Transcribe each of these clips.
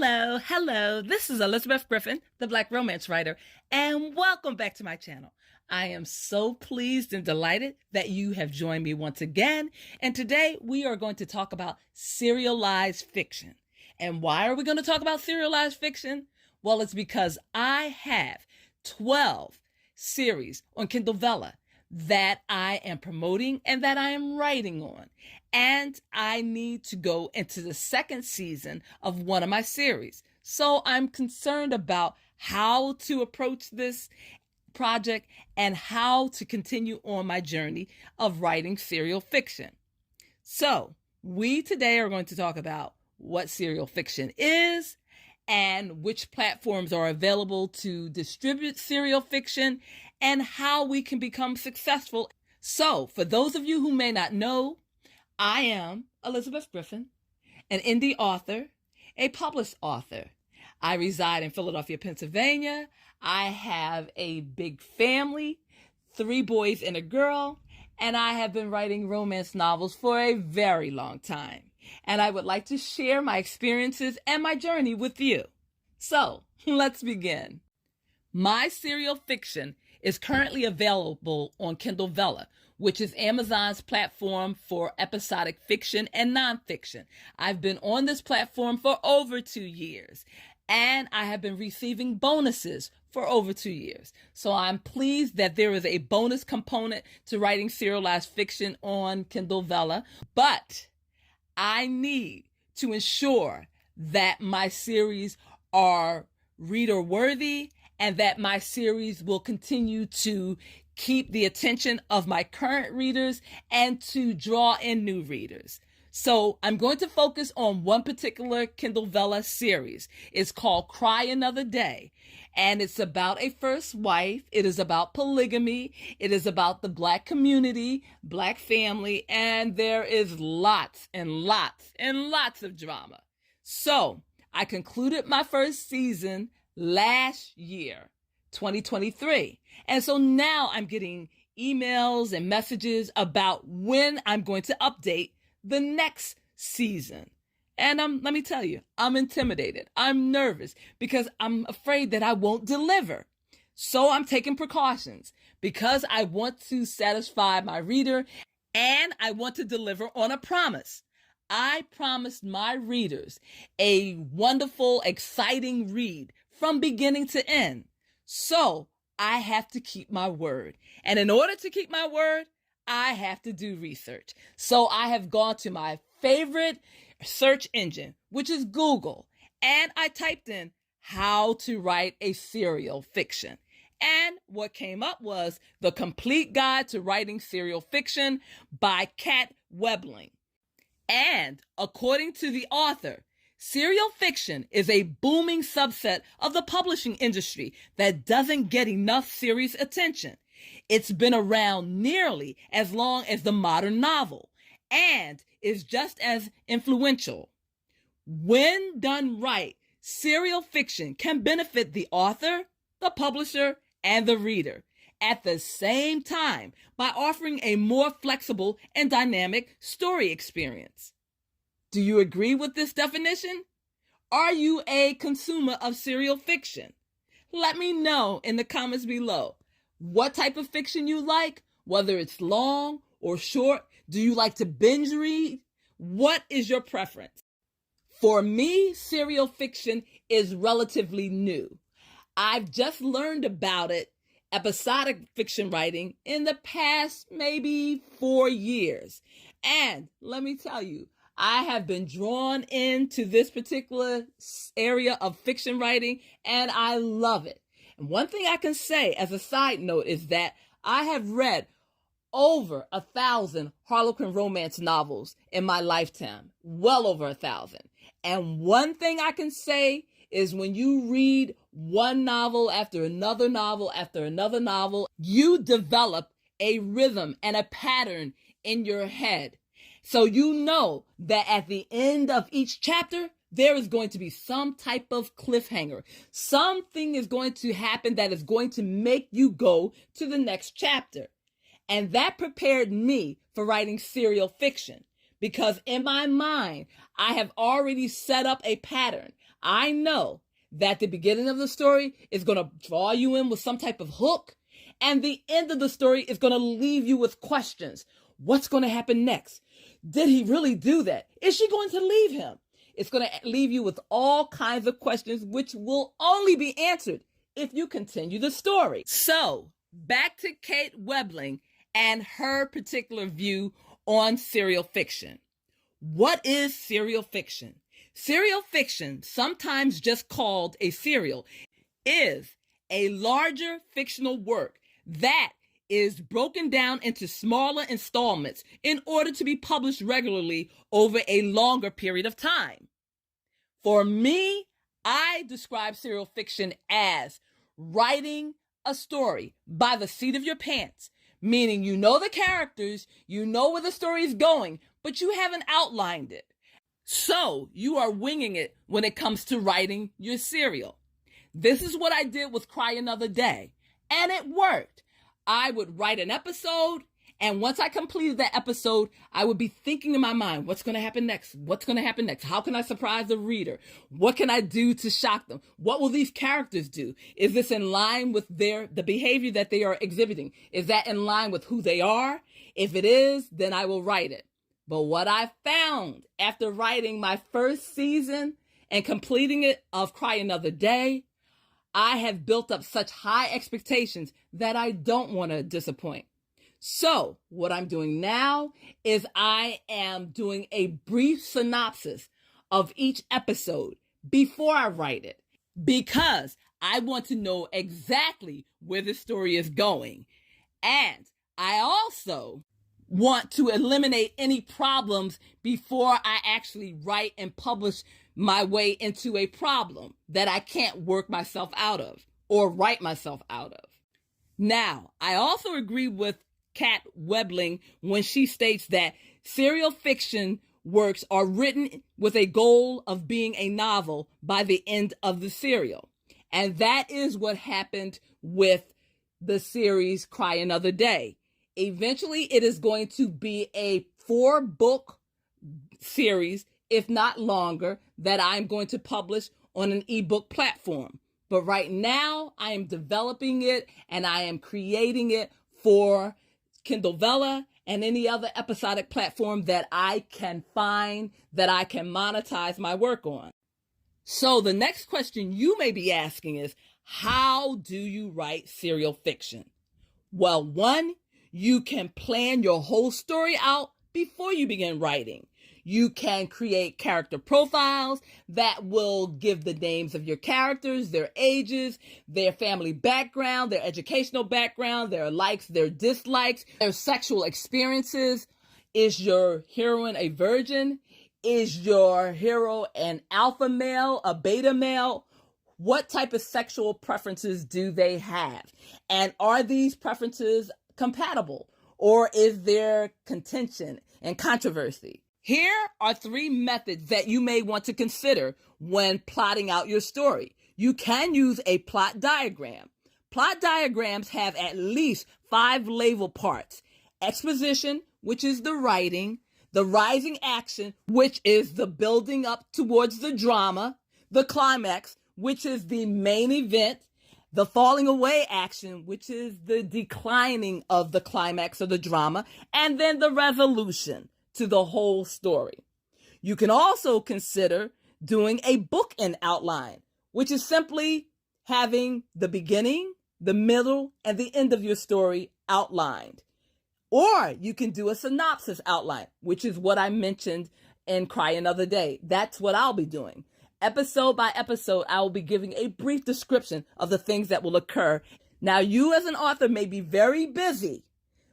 Hello. This is Elizabeth Griffin, the Black Romance Writer, and welcome back to my channel. I am so pleased and delighted that you have joined me once again. And today we are going to talk about serialized fiction. And why are we going to talk about serialized fiction? Well, it's because I have 12 series on Kindle Vella that I am promoting and that I am writing on. And I need to go into the second season of one of my series. So I'm concerned about how to approach this project and how to continue on my journey of writing serial fiction. So we today are going to talk about what serial fiction is and which platforms are available to distribute serial fiction and how we can become successful. So for those of you who may not know, I am Elizabeth Griffin, an indie author, a published author. I reside in Philadelphia, Pennsylvania. I have a big family, 3 boys and a girl, and I have been writing romance novels for a very long time. And I would like to share my experiences and my journey with you. So let's begin. My serial fiction is currently available on Kindle Vella, which is Amazon's platform for episodic fiction and nonfiction. I've been on this platform for over 2 years, and I have been receiving bonuses for over 2 years. So I'm pleased that there is a bonus component to writing serialized fiction on Kindle Vella, but I need to ensure that my series are reader worthy and that my series will continue to keep the attention of my current readers and to draw in new readers. So I'm going to focus on one particular Kindle Vella series. It's called Cry Another Day, and it's about a first wife. It is about polygamy. It is about the Black community, Black family, and there is lots and lots and lots of drama. So I concluded my first season last year, 2023. And so now I'm getting emails and messages about when I'm going to update the next season. And let me tell you, I'm intimidated. I'm nervous because I'm afraid that I won't deliver. So I'm taking precautions because I want to satisfy my reader and I want to deliver on a promise. I promised my readers a wonderful, exciting read from beginning to end. So I have to keep my word. And in order to keep my word, I have to do research. So I have gone to my favorite search engine, which is Google, and I typed in how to write a serial fiction. And what came up was The Complete Guide to Writing Serial Fiction by Kat Webling. And according to the author, serial fiction is a booming subset of the publishing industry that doesn't get enough serious attention. It's been around nearly as long as the modern novel and is just as influential. When done right, serial fiction can benefit the author, the publisher, and the reader at the same time by offering a more flexible and dynamic story experience. Do you agree with this definition? Are you a consumer of serial fiction? Let me know in the comments below what type of fiction you like, whether it's long or short. Do you like to binge read? What is your preference? For me, serial fiction is relatively new. I've just learned about it, episodic fiction writing, in the past maybe 4 years. And let me tell you, I have been drawn into this particular area of fiction writing, and I love it. And one thing I can say as a side note is that I have read over 1,000 Harlequin romance novels in my lifetime, well over 1,000. And one thing I can say is when you read one novel after another novel after another novel, you develop a rhythm and a pattern in your head. So you know that at the end of each chapter, there is going to be some type of cliffhanger. Something is going to happen that is going to make you go to the next chapter. And that prepared me for writing serial fiction because in my mind, I have already set up a pattern. I know that the beginning of the story is going to draw you in with some type of hook, and the end of the story is going to leave you with questions. What's going to happen next? Did he really do that? Is she going to leave him? It's going to leave you with all kinds of questions, which will only be answered if you continue the story. So, back to Kate Webling and her particular view on serial fiction. What is serial fiction? Serial fiction, sometimes just called a serial, is a larger fictional work that is broken down into smaller installments in order to be published regularly over a longer period of time. For me, I describe serial fiction as writing a story by the seat of your pants, meaning you know the characters, you know where the story is going, but you haven't outlined it. So you are winging it when it comes to writing your serial. This is what I did with Cry Another Day, and it worked. I would write an episode, and once I completed that episode, I would be thinking in my mind, what's going to happen next? What's going to happen next? How can I surprise the reader? What can I do to shock them? What will these characters do? Is this in line with the behavior that they are exhibiting? Is that in line with who they are? If it is, then I will write it. But what I found after writing my first season and completing it of Cry Another Day, I have built up such high expectations that I don't want to disappoint. So what I'm doing now is I am doing a brief synopsis of each episode before I write it, because I want to know exactly where the story is going. And I also want to eliminate any problems before I actually write and publish my way into a problem that I can't work myself out of or write myself out of. Now, I also agree with Kat Webling when she states that serial fiction works are written with a goal of being a novel by the end of the serial. And that is what happened with the series Cry Another Day. Eventually, it is going to be a 4-book series, if not longer, that I'm going to publish on an ebook platform. But right now, I am developing it and I am creating it for Kindle Vella and any other episodic platform that I can find that I can monetize my work on. So the next question you may be asking is, how do you write serial fiction? Well, one, you can plan your whole story out before you begin writing. You can create character profiles that will give the names of your characters, their ages, their family background, their educational background, their likes, their dislikes, their sexual experiences. Is your heroine a virgin? Is your hero an alpha male, a beta male? What type of sexual preferences do they have? And are these preferences compatible? Or is there contention and controversy? Here are 3 methods that you may want to consider when plotting out your story. You can use a plot diagram. Plot diagrams have at least 5 label parts. Exposition, which is the writing, the rising action, which is the building up towards the drama, the climax, which is the main event, the falling away action, which is the declining of the climax of the drama, and then the resolution to the whole story. You can also consider doing a bookend outline, which is simply having the beginning, the middle, and the end of your story outlined. Or you can do a synopsis outline, which is what I mentioned in Cry Another Day. That's what I'll be doing. Episode by episode, I will be giving a brief description of the things that will occur. Now, you as an author may be very busy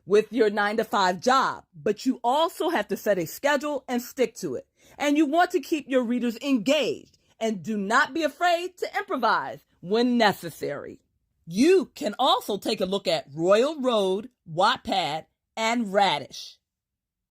with your 9-to-5 job, but you also have to set a schedule and stick to it. And you want to keep your readers engaged, and do not be afraid to improvise when necessary. You can also take a look at Royal Road, Wattpad, and Radish.